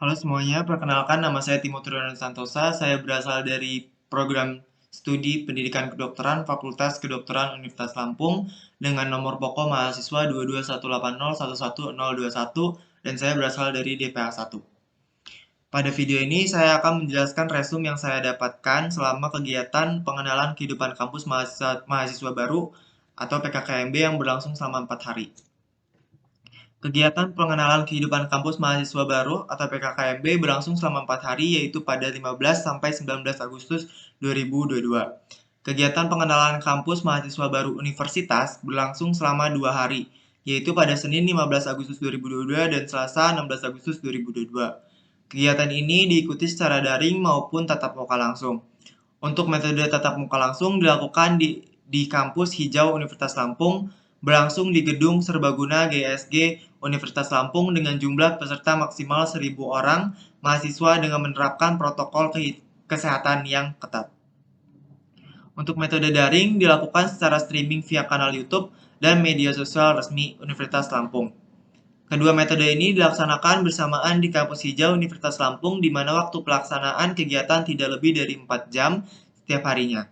Halo semuanya, perkenalkan nama saya Timo Triyono Santosa. Saya berasal dari program studi pendidikan kedokteran Fakultas Kedokteran Universitas Lampung dengan nomor pokok mahasiswa 22180111021 dan saya berasal dari DPA 1. Pada video ini saya akan menjelaskan resume yang saya dapatkan selama kegiatan pengenalan kehidupan kampus mahasiswa baru atau PKKMB yang berlangsung selama 4 hari. Kegiatan pengenalan kehidupan kampus mahasiswa baru atau PKKMB berlangsung selama 4 hari yaitu pada 15 sampai 19 Agustus 2022. Kegiatan pengenalan kampus mahasiswa baru universitas berlangsung selama 2 hari, yaitu pada Senin 15 Agustus 2022 dan Selasa 16 Agustus 2022. Kegiatan ini diikuti secara daring maupun tatap muka langsung. Untuk metode tatap muka langsung dilakukan di kampus hijau Universitas Lampung, berlangsung di gedung serbaguna GSG Universitas Lampung dengan jumlah peserta maksimal 1.000 orang mahasiswa dengan menerapkan protokol kesehatan yang ketat. Untuk metode daring dilakukan secara streaming via kanal YouTube dan media sosial resmi Universitas Lampung. Kedua metode ini dilaksanakan bersamaan di kampus hijau Universitas Lampung di mana waktu pelaksanaan kegiatan tidak lebih dari 4 jam setiap harinya.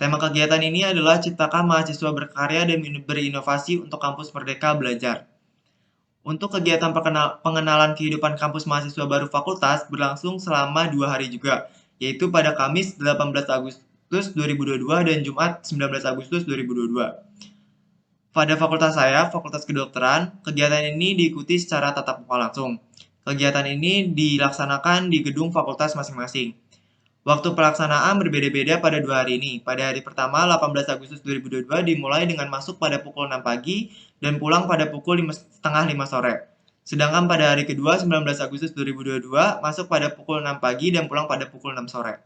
Tema kegiatan ini adalah ciptakan mahasiswa berkarya dan berinovasi untuk kampus Merdeka Belajar. Untuk kegiatan pengenalan kehidupan kampus mahasiswa baru fakultas berlangsung selama 2 hari juga, yaitu pada Kamis 18 Agustus 2022 dan Jumat 19 Agustus 2022. Pada fakultas saya, Fakultas Kedokteran, kegiatan ini diikuti secara tatap muka langsung. Kegiatan ini dilaksanakan di gedung fakultas masing-masing. Waktu pelaksanaan berbeda-beda pada 2 hari ini. Pada hari pertama, 18 Agustus 2022 dimulai dengan masuk pada pukul 6 pagi dan pulang pada pukul 5:30 sore. Sedangkan pada hari kedua, 19 Agustus 2022, masuk pada pukul 6 pagi dan pulang pada pukul 6 sore.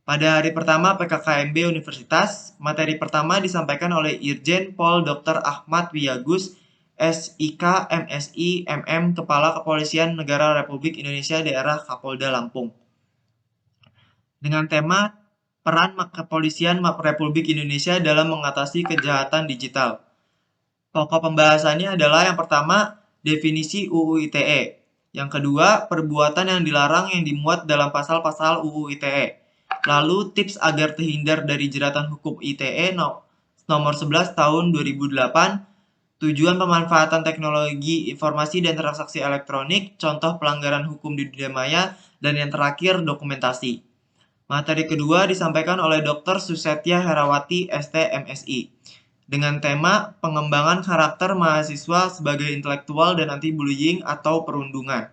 Pada hari pertama PKKMB Universitas, materi pertama disampaikan oleh Irjen Pol Dr. Ahmad Wiyagus, SIK, MSI, MM, Kepala Kepolisian Negara Republik Indonesia Daerah Kapolda Lampung. Dengan tema Peran Kepolisian Republik Indonesia dalam mengatasi kejahatan digital. Pokok pembahasannya adalah yang pertama, definisi UU ITE. Yang kedua, perbuatan yang dilarang yang dimuat dalam pasal-pasal UU ITE. Lalu, tips agar terhindar dari jeratan hukum ITE nomor 11 tahun 2008, tujuan pemanfaatan teknologi informasi dan transaksi elektronik, contoh pelanggaran hukum di dunia maya, dan yang terakhir, dokumentasi. Materi kedua disampaikan oleh Dr. Susetya Herawati, ST, MSI, dengan tema pengembangan karakter mahasiswa sebagai intelektual dan anti-bullying atau perundungan.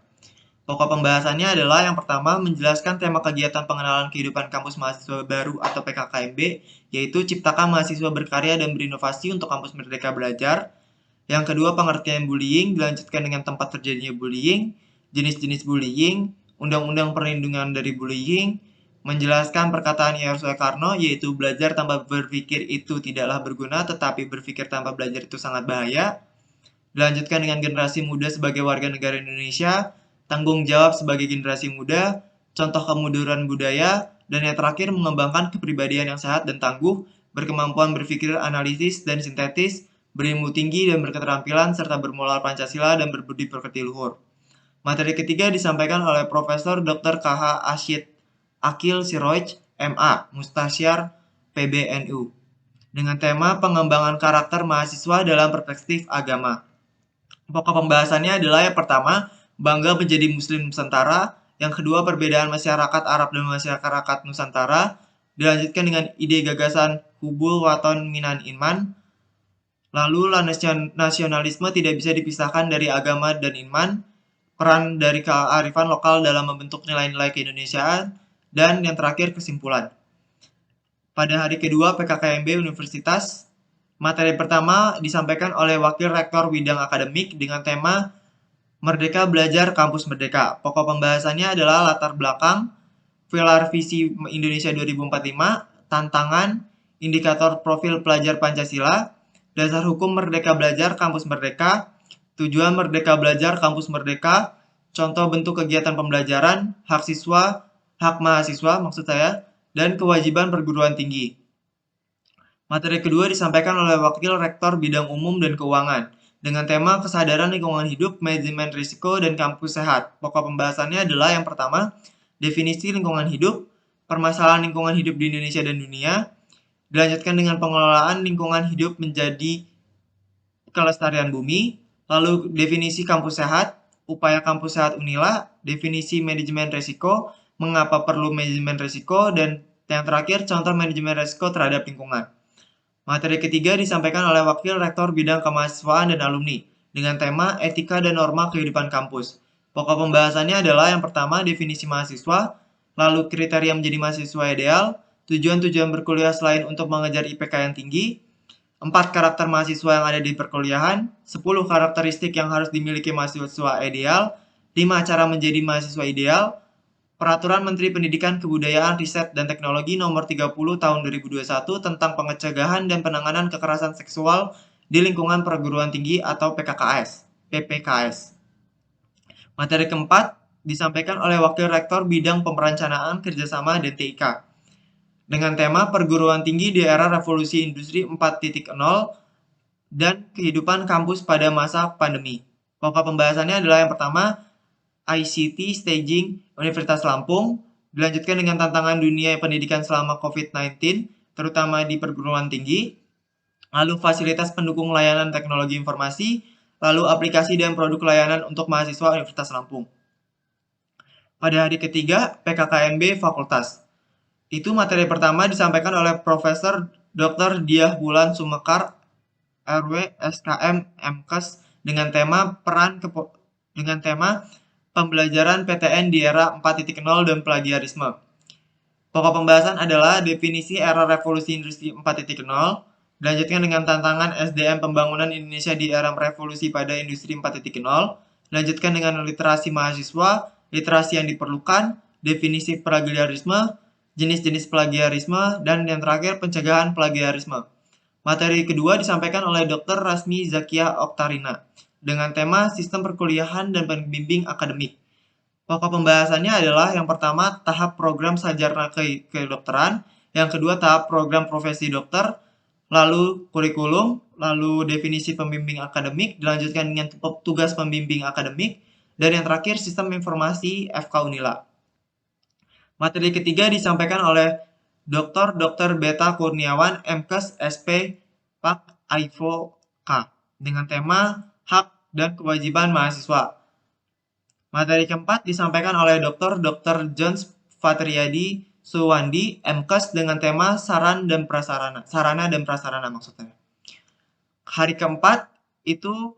Pokok pembahasannya adalah yang pertama menjelaskan tema kegiatan pengenalan kehidupan kampus mahasiswa baru atau PKKMB, yaitu ciptakan mahasiswa berkarya dan berinovasi untuk kampus Merdeka Belajar. Yang kedua pengertian bullying dilanjutkan dengan tempat terjadinya bullying, jenis-jenis bullying, undang-undang perlindungan dari bullying, menjelaskan perkataan IR Soekarno yaitu belajar tanpa berpikir itu tidaklah berguna tetapi berpikir tanpa belajar itu sangat bahaya. Dilanjutkan dengan generasi muda sebagai warga negara Indonesia, tanggung jawab sebagai generasi muda, contoh kemunduran budaya, dan yang terakhir mengembangkan kepribadian yang sehat dan tangguh, berkemampuan berpikir analitis dan sintetis, berilmu tinggi dan berketerampilan, serta bermoral Pancasila dan berbudi pekerti luhur. Materi ketiga disampaikan oleh Profesor Dr. KH Asyid Akil Siroj, MA, Mustasyar PBNU, dengan tema pengembangan karakter mahasiswa dalam perspektif agama. Pokok pembahasannya adalah yang pertama, bangga menjadi Muslim Nusantara. Yang kedua, perbedaan masyarakat Arab dan masyarakat Nusantara. Dilanjutkan dengan ide gagasan Hubul Waton Minan Iman. Lalu, nasionalisme tidak bisa dipisahkan dari agama dan iman. Peran dari kearifan lokal dalam membentuk nilai-nilai keindonesiaan. Dan yang terakhir, kesimpulan. Pada hari kedua PKKMB Universitas, materi pertama disampaikan oleh Wakil Rektor Bidang Akademik dengan tema Merdeka Belajar Kampus Merdeka. Pokok pembahasannya adalah latar belakang, pilar visi Indonesia 2045, tantangan, indikator profil pelajar Pancasila, dasar hukum Merdeka Belajar Kampus Merdeka, tujuan Merdeka Belajar Kampus Merdeka, contoh bentuk kegiatan pembelajaran, hak siswa, hak mahasiswa maksud saya, dan kewajiban perguruan tinggi. Materi kedua disampaikan oleh Wakil Rektor Bidang Umum dan Keuangan dengan tema kesadaran lingkungan hidup, manajemen risiko, dan kampus sehat. Pokok pembahasannya adalah yang pertama, definisi lingkungan hidup, permasalahan lingkungan hidup di Indonesia dan dunia, dilanjutkan dengan pengelolaan lingkungan hidup menjadi kelestarian bumi, lalu definisi kampus sehat, upaya kampus sehat Unila, definisi manajemen risiko, mengapa perlu manajemen risiko, dan yang terakhir contoh manajemen risiko terhadap lingkungan. Materi ketiga disampaikan oleh Wakil Rektor Bidang Kemahasiswaan dan Alumni dengan tema Etika dan Norma Kehidupan Kampus. Pokok pembahasannya adalah yang pertama definisi mahasiswa, lalu kriteria menjadi mahasiswa ideal, tujuan-tujuan berkuliah selain untuk mengejar IPK yang tinggi, 4 karakter mahasiswa yang ada di perkuliahan, 10 karakteristik yang harus dimiliki mahasiswa ideal, 5 cara menjadi mahasiswa ideal, Peraturan Menteri Pendidikan, Kebudayaan, Riset, dan Teknologi Nomor 30 Tahun 2021 tentang pencegahan dan penanganan kekerasan seksual di lingkungan perguruan tinggi atau PPKS. Materi keempat disampaikan oleh Wakil Rektor Bidang Perencanaan Kerjasama dan TIK dengan tema Perguruan Tinggi di Era Revolusi Industri 4.0 dan Kehidupan Kampus pada Masa Pandemi. Pokok pembahasannya adalah yang pertama, ICT Staging Universitas Lampung, dilanjutkan dengan tantangan dunia pendidikan selama COVID-19, terutama di perguruan tinggi, lalu fasilitas pendukung layanan teknologi informasi, lalu aplikasi dan produk layanan untuk mahasiswa Universitas Lampung. Pada hari ketiga, PKKMB Fakultas. Itu materi pertama disampaikan oleh Profesor Dr. Diah Bulan Sumekar, RW SKM MKes dengan tema Pembelajaran PTN di era 4.0 dan plagiarisme. Pokok pembahasan adalah definisi era revolusi industri 4.0, dilanjutkan dengan tantangan SDM pembangunan Indonesia di era revolusi pada industri 4.0, dilanjutkan dengan literasi mahasiswa, literasi yang diperlukan, definisi plagiarisme, jenis-jenis plagiarisme, dan yang terakhir pencegahan plagiarisme. Materi kedua disampaikan oleh Dr. Rasmi Zakia Oktarina dengan tema Sistem Perkuliahan dan Pembimbing Akademik. Pokok pembahasannya adalah yang pertama tahap program sarjana kedokteran, yang kedua tahap program profesi dokter, lalu kurikulum, lalu definisi pembimbing akademik, dilanjutkan dengan tugas pembimbing akademik, dan yang terakhir sistem informasi FK Unila. Materi ketiga disampaikan oleh Dr. Beta Kurniawan, MKes SP Pak Aivo K dengan tema Hak dan Kewajiban Mahasiswa. Materi keempat disampaikan oleh Dr. Jones Fatriadi Suwandi, MKes dengan tema Sarana dan Prasarana maksudnya. Hari keempat itu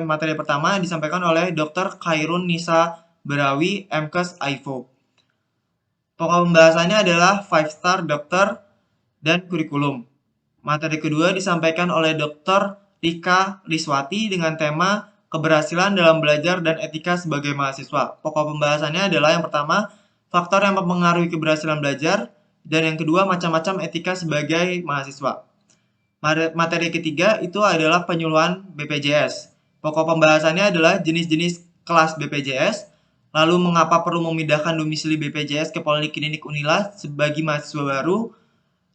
materi pertama disampaikan oleh Dr. Khairun Nisa Berawi, MKes Aivo. Pokok pembahasannya adalah 5-star dokter dan kurikulum. Materi kedua disampaikan oleh Dr. Rika Liswati dengan tema keberhasilan dalam belajar dan etika sebagai mahasiswa. Pokok pembahasannya adalah yang pertama, faktor yang mempengaruhi keberhasilan belajar, dan yang kedua, macam-macam etika sebagai mahasiswa. Materi ketiga itu adalah penyuluhan BPJS. Pokok pembahasannya adalah jenis-jenis kelas BPJS, lalu mengapa perlu memindahkan domisili BPJS ke Poliklinik Unila sebagai mahasiswa baru,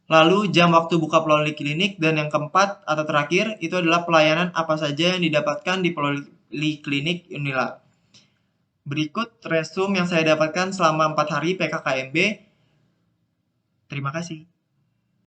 lalu jam waktu buka poliklinik, dan yang keempat atau terakhir itu adalah pelayanan apa saja yang didapatkan di Poliklinik Unila. Berikut resume yang saya dapatkan selama 4 hari PKKMB. Terima kasih.